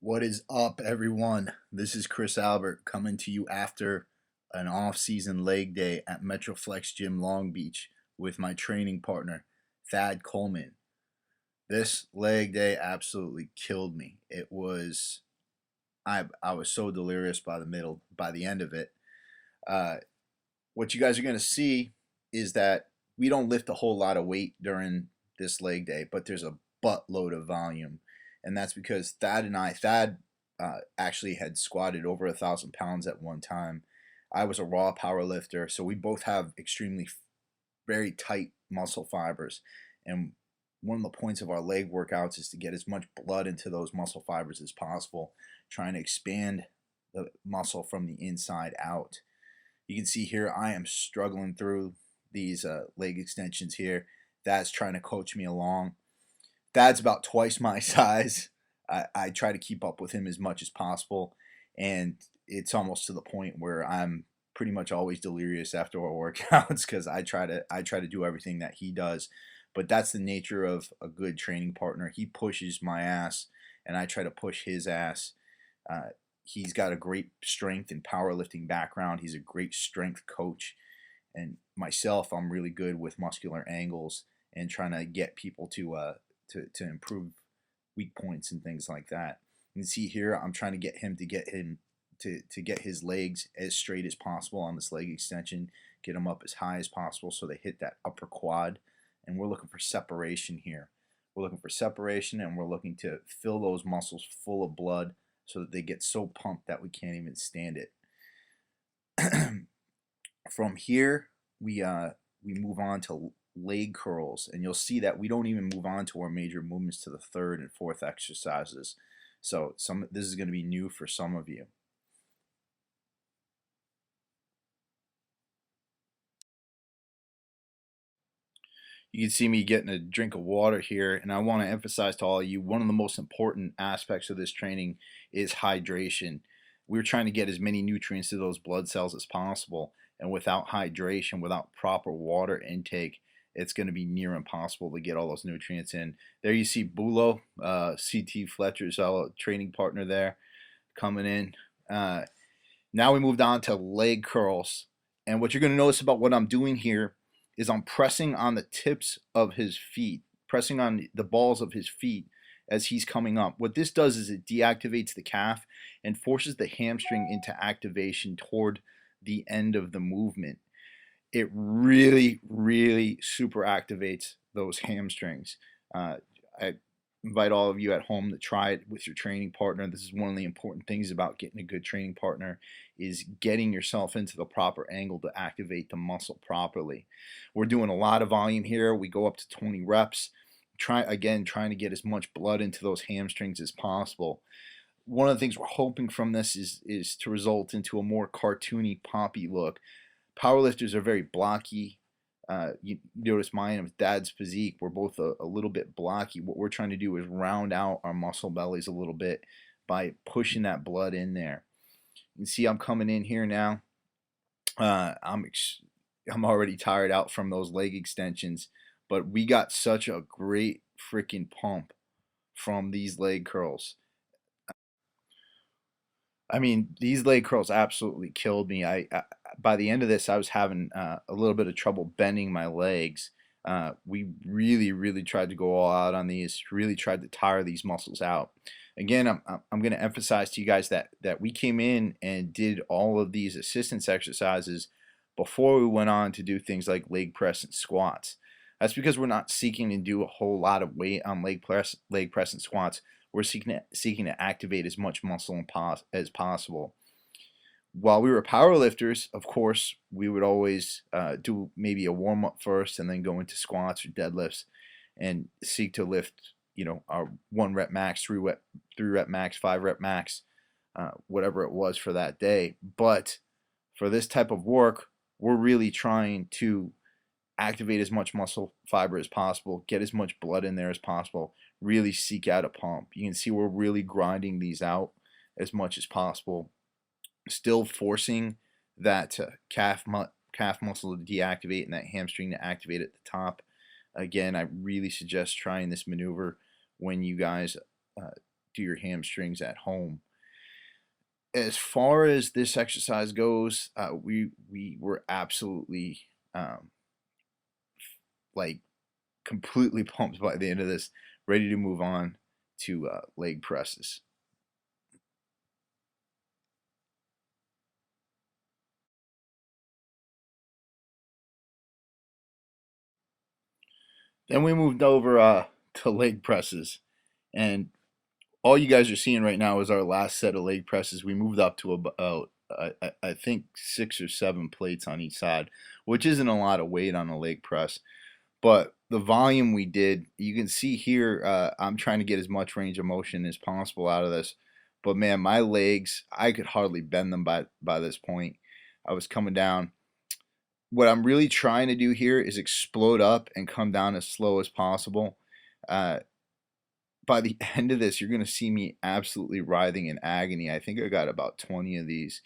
What is up, everyone? This is Chris Albert coming to you after an off-season leg day at Metroflex Gym Long Beach with my training partner, Thad Coleman. This leg day absolutely killed me. I was so delirious by the end of it. Uh, what you guys are gonna see is that we don't lift a whole lot of weight during this leg day, but there's a buttload of volume, and that's because Thad actually had squatted over 1,000 pounds at one time. I was a raw power lifter, so we both have very tight muscle fibers, and one of the points of our leg workouts is to get as much blood into those muscle fibers as possible, trying to expand the muscle from the inside out. You can see here I am struggling through these leg extensions here. Thad's trying to coach me along. Thad's about twice my size. I try to keep up with him as much as possible, and it's almost to the point where I'm pretty much always delirious after our workouts because I try to do everything that he does. But that's the nature of a good training partner. He pushes my ass, and I try to push his ass. Uh, he's got a great strength and powerlifting background. He's a great strength coach. And myself, I'm really good with muscular angles and trying to get people to improve weak points and things like that. You can see here, I'm trying to get his legs as straight as possible on this leg extension, get them up as high as possible so they hit that upper quad. And we're looking for separation here. We're looking for separation, and we're looking to fill those muscles full of blood so that they get so pumped that we can't even stand it. From here, we move on to leg curls, and you'll see that we don't even move on to our major movements to the third and fourth exercises. So this is going to be new for some of you. You can see me getting a drink of water here, and I want to emphasize to all of you, one of the most important aspects of this training is hydration. We're trying to get as many nutrients to those blood cells as possible, and without hydration, without proper water intake, it's going to be near impossible to get all those nutrients in. There you see Bulo, CT Fletcher's training partner there, coming in. Now we moved on to leg curls, and what you're going to notice about what I'm doing here is I'm pressing on the tips of his feet, pressing on the balls of his feet as he's coming up. What this does is it deactivates the calf and forces the hamstring into activation toward the end of the movement. It really, really super activates those hamstrings. I invite all of you at home to try it with your training partner. This is one of the important things about getting a good training partner is getting yourself into the proper angle to activate the muscle properly. We're doing a lot of volume here. We go up to 20 reps. Trying to get as much blood into those hamstrings as possible. One of the things we're hoping from this is to result into a more cartoony, poppy look. Powerlifters are very blocky. You notice mine with Dad's physique, we're both a little bit blocky. What we're trying to do is round out our muscle bellies a little bit by pushing that blood in there. You can see I'm coming in here now. I'm already tired out from those leg extensions, but we got such a great freaking pump from these leg curls. I mean, these leg curls absolutely killed me. I by the end of this, I was having a little bit of trouble bending my legs. We really, really tried to go all out on these. Really tried to tire these muscles out. Again, I'm going to emphasize to you guys that we came in and did all of these assistance exercises before we went on to do things like leg press and squats. That's because we're not seeking to do a whole lot of weight on leg press and squats. We're seeking to activate as much muscle as possible. While we were powerlifters, of course, we would always do maybe a warm up first and then go into squats or deadlifts and seek to lift, our 1 rep max, 3 rep max, 5 rep max, whatever it was for that day. But for this type of work, we're really trying to activate as much muscle fiber as possible, get as much blood in there as possible, really seek out a pump. You can see we're really grinding these out as much as possible, still forcing that calf muscle to deactivate and that hamstring to activate at the top. Again, I really suggest trying this maneuver when you guys do your hamstrings at home. As far as this exercise goes, we were absolutely like completely pumped by the end of this, ready to move on to leg presses. Then we moved over to leg presses, and all you guys are seeing right now is our last set of leg presses. We moved up to about I think 6 or 7 plates on each side, which isn't a lot of weight on a leg press. But the volume we did, you can see here, I'm trying to get as much range of motion as possible out of this. But man, my legs, I could hardly bend them by this point. I was coming down. What I'm really trying to do here is explode up and come down as slow as possible. Uh, by the end of this, you're going to see me absolutely writhing in agony. I think I got about 20 of these.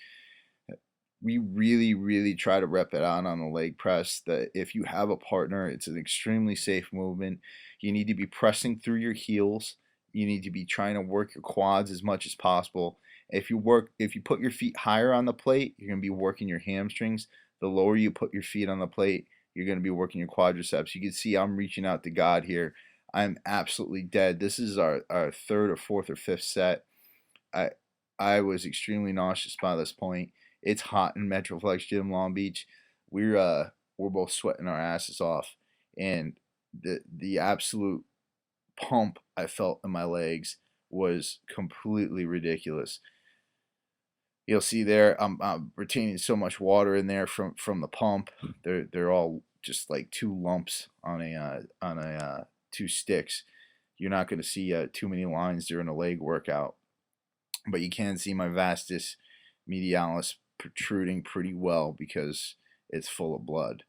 We really, really try to rep it out on the leg press. That if you have a partner, it's an extremely safe movement. You need to be pressing through your heels. You need to be trying to work your quads as much as possible. If you put your feet higher on the plate, you're going to be working your hamstrings. The lower you put your feet on the plate, you're going to be working your quadriceps. You can see I'm reaching out to God here. I'm absolutely dead. This is our third or fourth or fifth set. I I was extremely nauseous by this point. It's hot in Metroflex Gym, Long Beach. We're both sweating our asses off, and the absolute pump I felt in my legs was completely ridiculous. You'll see there, I'm retaining so much water in there from the pump. They're all just like two lumps on a 2 sticks. You're not going to see too many lines during a leg workout, but you can see my vastus medialis protruding pretty well because it's full of blood.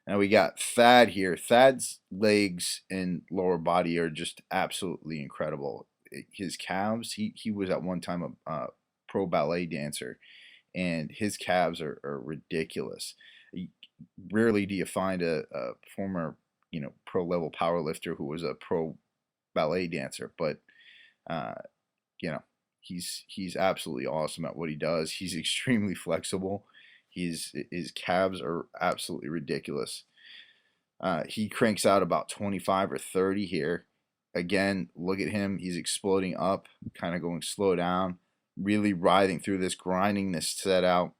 Now we got Thad here. Thad's legs and lower body are just absolutely incredible. His calves, he was at one time a pro ballet dancer, and his calves are ridiculous. Rarely do you find a former, pro level power lifter who was a pro ballet dancer, but uh, you know, he's absolutely awesome at what he does. He's extremely flexible. His calves are absolutely ridiculous. He cranks out about 25 or 30 here. Again, look at him. He's exploding up, kind of going slow down, really writhing through this, grinding this set out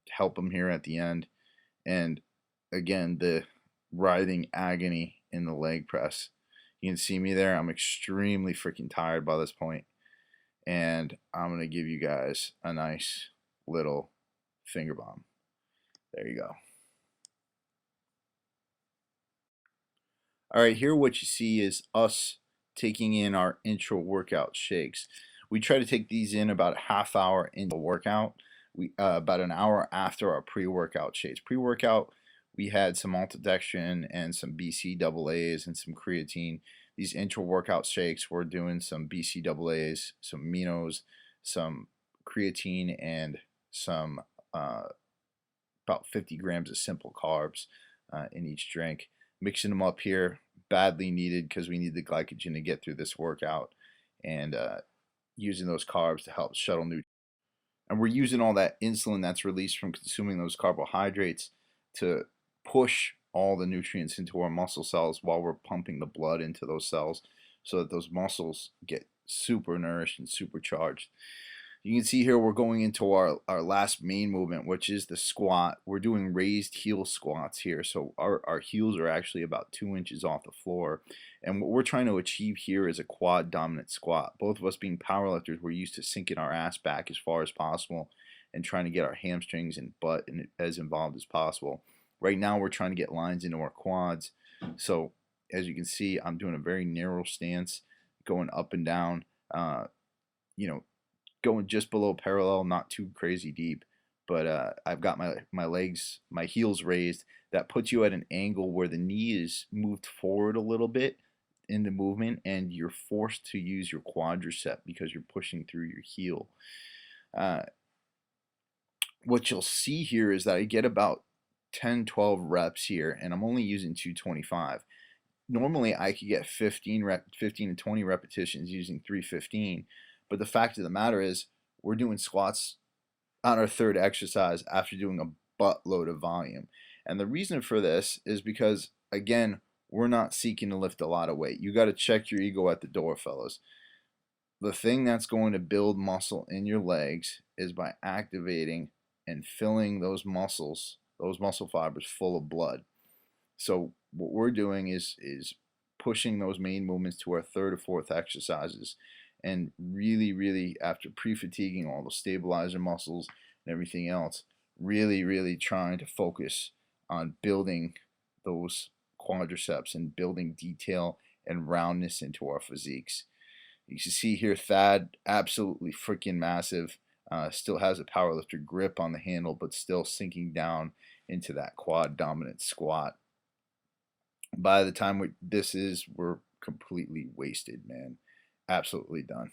to help him here at the end. And again, the writhing agony in the leg press. You can see me there. I'm extremely freaking tired by this point. And I'm going to give you guys a nice little finger bomb. There you go. All right, here what you see is us taking in our intro workout shakes. We try to take these in about a half hour into the workout. We about an hour after our pre-workout shakes. Pre-workout, we had some maltodextrin and some BCAAs and some creatine. These intro workout shakes, we're doing some BCAAs, some aminos, some creatine, and some about 50 grams of simple carbs in each drink. Mixing them up here, badly needed because we need the glycogen to get through this workout, and using those carbs to help shuttle nutrients. And we're using all that insulin that's released from consuming those carbohydrates to push all the nutrients into our muscle cells while we're pumping the blood into those cells so that those muscles get super nourished and supercharged. You can see here we're going into our last main movement, which is the squat. We're doing raised heel squats here. So our heels are actually about 2 inches off the floor. And what we're trying to achieve here is a quad dominant squat. Both of us being powerlifters, we're used to sinking our ass back as far as possible and trying to get our hamstrings and butt as involved as possible. Right now we're trying to get lines into our quads. So as you can see, I'm doing a very narrow stance, going up and down, you know, going just below parallel, not too crazy deep, but I've got my legs, my heels raised. That puts you at an angle where the knee is moved forward a little bit in the movement, and you're forced to use your quadricep because you're pushing through your heel. Uh, what you'll see here is that I get about 10, 12 reps here, and I'm only using 225. Normally, I could get 15 to 20 repetitions using 315. But the fact of the matter is, we're doing squats on our third exercise after doing a buttload of volume. And the reason for this is because, again, we're not seeking to lift a lot of weight. You got to check your ego at the door, fellas. The thing that's going to build muscle in your legs is by activating and filling those muscle fibers full of blood. So what we're doing is pushing those main movements to our third or fourth exercises, and really after pre-fatiguing all the stabilizer muscles and everything else, really trying to focus on building those quadriceps and building detail and roundness into our physiques. You can see here Thad, absolutely freaking massive. Still has a powerlifter grip on the handle, but still sinking down into that quad dominant squat. By the time we're completely wasted, man. Absolutely done.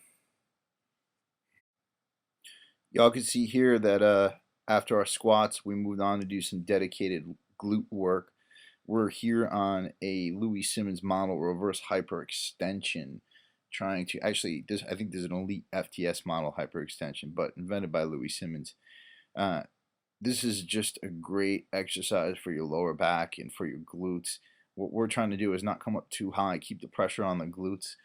Y'all can see here that after our squats, we moved on to do some dedicated glute work. We're here on a Louis Simmons model reverse hyperextension, trying to actually, I think there's an elite FTS model hyperextension, but invented by Louis Simmons. This is just a great exercise for your lower back and for your glutes. What we're trying to do is not come up too high, keep the pressure on the glutes.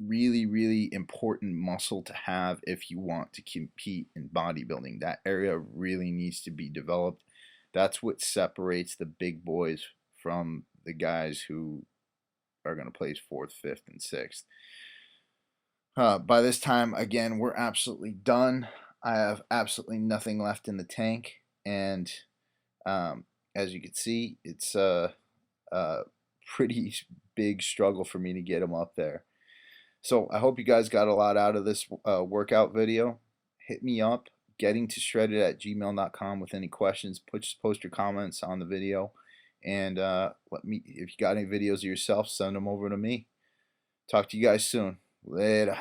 Really important muscle to have if you want to compete in bodybuilding. That area really needs to be developed. That's what separates the big boys from the guys who are going to place fourth, fifth, and sixth. By this time, again, we're absolutely done. I have absolutely nothing left in the tank, and as you can see, it's a pretty big struggle for me to get them up there. So I hope you guys got a lot out of this workout video. Hit me up, gettingtoshredded@gmail.com with any questions. Post your comments on the video, and let me, if you got any videos of yourself, send them over to me. Talk to you guys soon. Later.